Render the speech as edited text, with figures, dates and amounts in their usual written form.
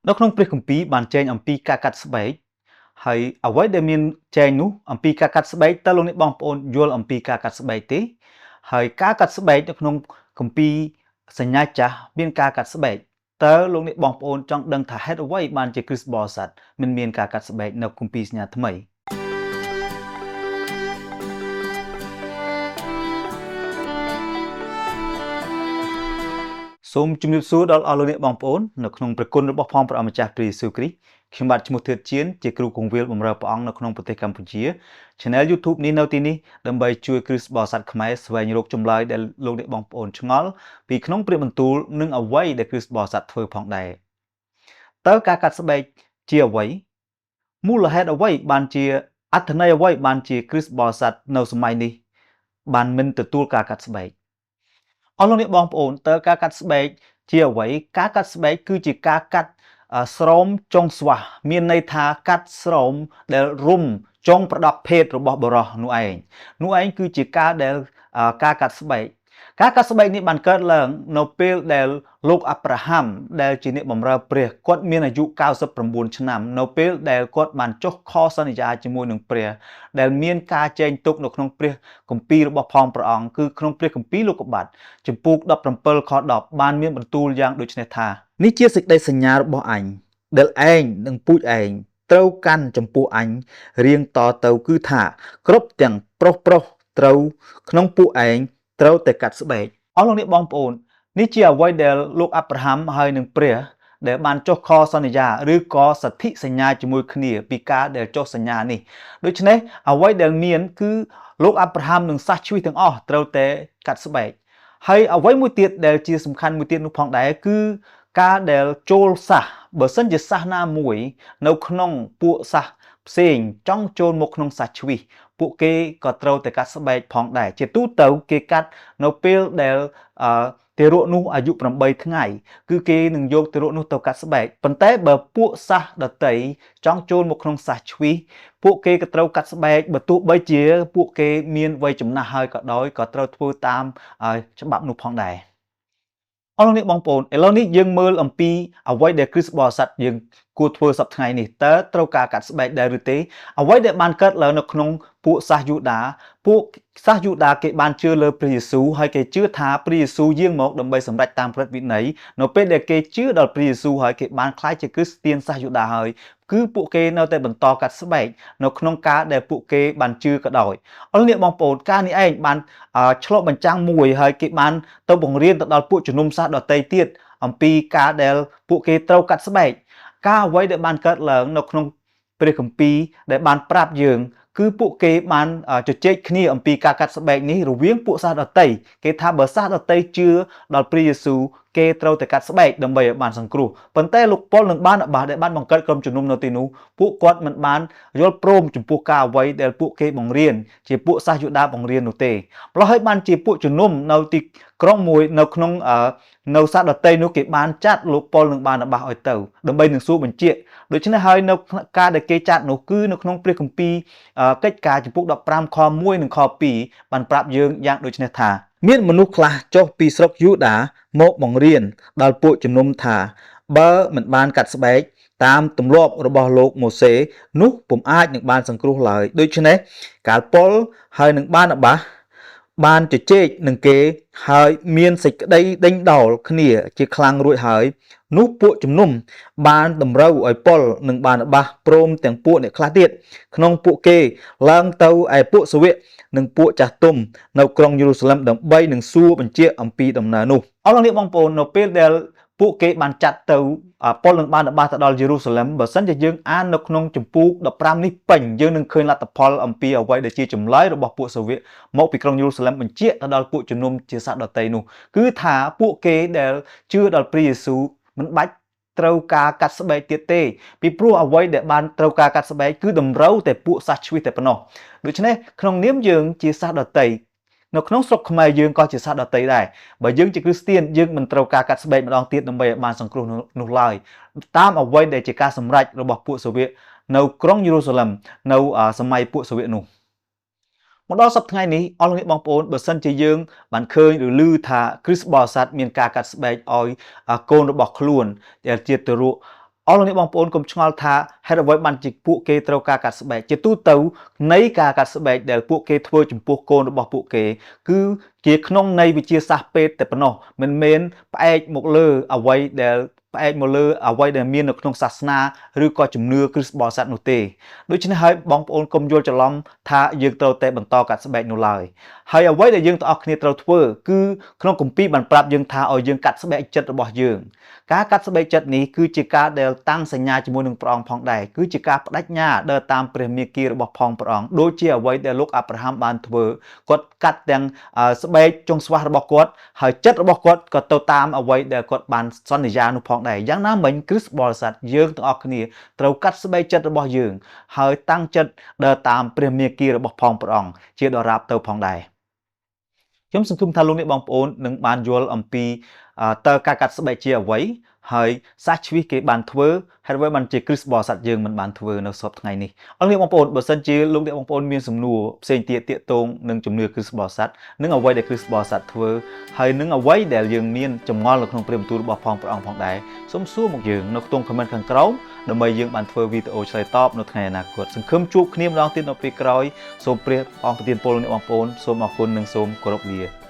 នៅក្នុងព្រះគម្ពីរបានចែងអំពីការកាត់ស្បែកហើយអ្វីដែលមានចែងនោះអំពីការកាត់ស្បែកតើលោកអ្នកបងប្អូនយល់អំពីការកាត់ស្បែកទេហើយការកាត់ស្បែកនៅក្នុងគម្ពីរសញ្ញាចាស់មានការកាត់ស្បែកតើលោកអ្នកបងប្អូនចង់ដឹងថាហេតុអ្វីបានជាគ្រិស្តបរិស័ទមិនមានការកាត់ស្បែកនៅគម្ពីរសញ្ញាថ្មីសូមជម្រាបសួរដល់អស់លោកអ្នកបងប្អូននៅក្នុងព្រះគុណរបស់ផងព្រះអម្ចាស់ព្រះយេស៊ូវគ្រីស្ទខ្ញុំបាទឈ្មោះធឿតជានជាគ្រូគង្វាលបម្រើព្រះអង្គនៅក្នុងប្រទេសកម្ពុជា Channel YouTube នេះនៅទីនេះដើម្បីជួយគ្រិស្តបរិស័ទខ្មែរស្វែងរកចម្លើយដែលលោកអ្នកបងប្អូនឆ្ងល់ពីក្នុងព្រះបន្ទូលនិងអ្វីដែលគ្រិស្តបរិស័ទធ្វើផងដែរតើការកាត់ស្បែកជាអ្វីមូលហេតុអ្វីបានជាអត្ថន័យអ្វីបានជាគ្រិស្តបរិស័ទនៅសម័យនេះបានមិនទទួលការកាត់ស្បែកអស់លោកអ្នកបងប្អូនតើការកាត់ស្បែកជាអ្វីការកាត់ស្បែកគឺជាការកាត់ស្រោមចុងស្វាស់មានន័យថាកាត់ស្រោមដែលរុំចុងប្រដាប់ភេទរបស់បុរសនោះឯងគឺជាការដែលការកាត់ស្បែកនេះបានកើតឡើងនៅពេលដែលលោកអាប់រ៉ាហាំដែលជាអ្នកបម្រើព្រះគាត់មានអាយុ99ឆ្នាំនៅពេលដែលគាត់បានចុះខសន្យាជាមួយនឹងព្រះដែលមានការចែងទុកនៅក្នុងព្រះគម្ពីររបស់ផងព្រះអង្គគឺក្នុងព្រះគម្ពីរលោកុបាទជំពូក17ខ10បានមានបន្ទូលយ៉ាងដូចនេះថានេះជាសេចក្តីសញ្ញារបស់អញដែលឯងនិងពូជឯងត្រូវកាន់ចំពោះអញរៀងតទៅគឺថាគ្រប់ទាំងប្រុសត្រូវក្នុងពួកឯងត្រូវតែកាត់ស្បែកអស់លោកអ្នកបងប្អូននេះជាអ្វីដែលលោកអាប់រ៉ាហាំហើយនឹងព្រះដែលបានចុះខសន្យាឬក៏សន្ធិសញ្ញាជាមួយគ្នាពីការដែលចុះសញ្ញានេះដូច្នេះអ្វីដែលមានគឺលោកអាប់រ៉ាហាំនិងសាសជ្វីសទាំងអស់ត្រូវតែកាត់ស្បែកហើយអ្វីមួយទៀតដែលជាសំខាន់មួយទៀតនោះផងដែរគឺការដែលចូលសាសបើសិនជាសាសណាមួយនៅក្នុងពួកសាសផ្សេងចង់ចូលមកក្នុងសាសជ្វីសពួកគេក៏ត្រូវតែកាត់ស្បែកផងដែរជាទូទៅគេកាត់នៅពេលដែលទារកនោះអាយុ8ថ្ងៃគឺគេនឹងយកទារកនោះទៅកាត់ស្បែកប៉ុន្តែបើពួកសាសដតីចង់ចូលមកក្នុងសាសជ្វីសពួកគេក៏ត្រូវកាត់ស្បែកបើទោះបីជាពួកគេមានវ័យចំណាស់ហើយក៏ដោយក៏ត្រូវធ្វើតាមច្បាប់នោះផងដែរអរលោកអ្នកបងប្អូនឥឡូវនេះយើងមើលអំពីអ្វីដែលគ្រិស្តបរិស័ទយើងគួរធ្វើសប្តាហ៍ថ្ងៃនេះតើត្រូវការកាត់ស្បែកដែរឬទេអ្វីដែលបានកើតឡើងនៅក្នុងពួកសាសយូដាគេបានជឿលើព្រះយេស៊ូវហើយគេជឿថាព្រះយេស៊ូវយាងមកដើម្បីសម្រេចតាមក្រឹតវិន័យនៅពេលដែលគេជឿដល់ព្រះយេស៊ូវហើយគេបានក្លាយជាគ្រីស្ទានសាសយូដាហើយគឺពួកគេនៅតែបន្តកាត់ស្បែកនៅក្នុងការដែលពួកគេបានជឿក៏ដោយអរលោកអ្នកបងប្អូនការនេះឯងបានឆ្លុះបញ្ចាំងមួយហើយគេបានទៅបង្រៀនទៅដល់ពួកជំនុំសាសដទៃទៀតអំពីការដែលពួកគេត្រូវកាត់ស្បែកការអ្វីដែលបានកើតឡើងនៅក្នុងព្រះគម្ពីរដែលបានប្រាប់យើងគឺពួកគេបានជជែកគ្នាអំពីការកាត់ស្បែកនេះរវាងពួកសាសដតីគេថាបើសាសដតីជឿដល់ព្រះយេស៊ូវគេត្រូវតែកាត់ស្បែកដើម្បីឲ្យបានសង្គ្រោះប៉ុន្តែលោកប៉ុលនិងបាណបាដែលបានបង្កើតក្រុមជំនុំនៅទីនោះពួកគាត់មិនបានយល់ព្រមចំពោះការអ្វីដែលពួកគេបង្រៀនជាពួកសាសយូដាបង្រៀននោះទេម្ល៉េះហើយបានជាពួកជំនុំនៅទីក្រុងមួយនៅក្នុងនៅសាសដតីនោះគេបានចាត់លោកប៉ុលនិងបាណបាឲ្យទៅដើម្បីនឹងសួរបញ្ជាក់ដូច្នេះហើយនៅការដែលគេចាត់នោះគឺនៅក្នុងព្រះគម្ពីរកិច្ចការចំពុក15ខ1និងខ2បានប្រាប់យើងយ៉ាងដូចនេះថាមានមនុស្សខ្លះចុះពីស្រុកយូដាមកបង្រៀនដល់ពួកជំនុំថាបើមិនបានកាត់ស្បែកតាមទម្លាប់របស់លោកម៉ូសេនោះពុំអាចនឹងបានសង្គ្រោះឡើយដូច្នេះកាលប៉ុលហើយនឹងបាណបាបានជជែកនឹងគេហើយមានសេចក្តីដេញដោលគ្នាជាខ្លាំងរួចហើយនោះពួកជំនុំបានតម្រូវឲ្យប៉ុលនិងបាណបាព្រមទាំងពួកអ្នកខ្លះទៀតក្នុងពួកគេឡើងទៅឯពួកសាវកនិងពួកចាស់ទុំនៅក្រុងយេរូសាឡិមដើម្បីនឹងសួរបញ្ជាក់អំពីដំណើរនោះអរលោកអ្នកបងប្អូននៅពេលដែលពួកគេបានចាត់ទៅប៉ុលនិងបាណបាទៅដល់យេរូសាឡិមបើសិនជាយើងអាននៅក្នុងជំពូក15នេះពេញយើងនឹងឃើញលទ្ធផលអំពីអ្វីដែលជាចម្លើយរបស់ពួកសាវកមកពីក្រុងយេរូសាឡិមបញ្ជាក់ទៅដល់ពួកជំនុំជាសាសដតីនោះគឺថាពួកគេដែលជឿដល់ព្រះយេស៊ូវមិនបាច់ត្រូវការកាត់ស្បែកទៀតទេពីព្រោះអ្វីដែលបានត្រូវការកាត់ស្បែកគឺតម្រូវតែពួកសាសជ្វីសតែប៉ុណ្ណោះដូច្នេះក្នុងនាមយើងជាសាសដតីនៅក្នុងស្រុកខ្មែរយើងក៏ជាសាសដតីដែរបើយើងជាគ្រីស្ទានយើងមិនត្រូវការកាត់ស្បែកម្ដងទៀតដើម្បីឲ្យបានសង្គ្រោះនោះឡើយតាមអ្វីដែលជាការសម្រេចរបស់ពួកសាវកនៅក្រុងយេរូសាឡិមនៅសម័យពួកសាវកនោះមកដល់សប្តាហ៍ថ្ងៃនេះអស់លោកអ្នកបងប្អូនបើសិនជាយើងបានឃើញឬឮថាគ្រីស្តបរិស័ទមានការកាត់ស្បែកឲ្យកូនរបស់ខ្លួនដែលជាទារក អស់លោកអ្នកបងប្អូនកុំឆ្ងល់ថាហេតុអ្វីបានជាពួកគេត្រូវការកាត់ស្បែកជាទូទៅនៃការកាត់ស្បែកដែលពួកគេធ្វើចំពោះកូនរបស់ពួកគេគឺជាក្នុងន័យវិទ្យាសាស្ត្រពេទ្យតែប៉ុណ្ណោះមិនមែនផ្អែកមកលើអ្វីដែលមាននៅក្នុងសាសនាឬក៏ជំនឿគ្រិស្តបរិស័ទនោះទេដូច្នេះហើយបងប្អូនកុំយល់ច្រឡំថាយើងត្រូវតែបន្តកាត់ស្បែកនោះឡើយហើយអ្វីដែលយើងទាំងអស់គ្នាត្រូវធ្វើគឺក្នុងគម្ពីរបានប្រាប់យើងថាឲ្យយើងកាត់ស្បែកចិត្តរបស់យើងការកាត់ស្បែកចិត្តនេះគឺជាការដែលតាំងសញ្ញាជាមួយនឹងព្រះអង្គផងដែរគឺជាការបដិញ្ញាដើរតាមព្រះមាគ៌ារបស់ផងព្រះអង្គដូចជាអ្វីដែលលោកអាប់រ៉ាហាំបានធ្វើគាត់កាត់ទាំងស្បែកចុងស្វះរបស់គាត់ហើយចិត្តរបស់គាត់ក៏ទៅតាមអ្វីដែលគាត់បានសន្យានោះផងដែរយ៉ាងណាមិញគ្រិស្តបរិស័ទយើងទាំងអស់គ្នាត្រូវកាត់ស្បែកចិត្តរបស់យើងហើយតាំងចិត្តដើរតាមព្រះមាគ៌ារបស់ផងព្រះអង្គជាដរាបទៅផងដែរខ្ញុំសង្ឃឹមថាលោកអ្នកបងប្អូននឹងបានយល់អំពីតើការកាត់ស្បែកជាអ្វីហើយសាសជ្វីសគេបានធ្វើហេតុអ្វីបានជាគ្រិស្តបរិស័ទយើងមិនបានធ្វើនៅសពថ្ងៃនេះអរលោកអ្នកបងប្អូនបើសិនជាលោកអ្នកបងប្អូនមានសំណួរផ្សេងទៀតទាក់ទងនឹងជំនឿគ្រិស្តបរិស័ទនិងអ្វីដែលគ្រិស្តបរិស័ទធ្វើហើយនឹងអ្វីដែលយើងមានចម្ងល់នៅក្នុងព្រះបន្ទូលរបស់ផងព្រះអង្គផងដែរសូមសួរមកយើងនៅក្នុង comment ខាងក្រោមដើម្បីយើងបានធ្វើវីដេអូឆ្លើយតបនៅថ្ងៃអនាគតសង្ឃឹមជួបគ្នាម្ដងទៀតនៅពេលក្រោយសូមព្រះអង្គប្រទានពរលោកអ្នកបងប្អូនសូមអរគុណនិងសូមគោរពលា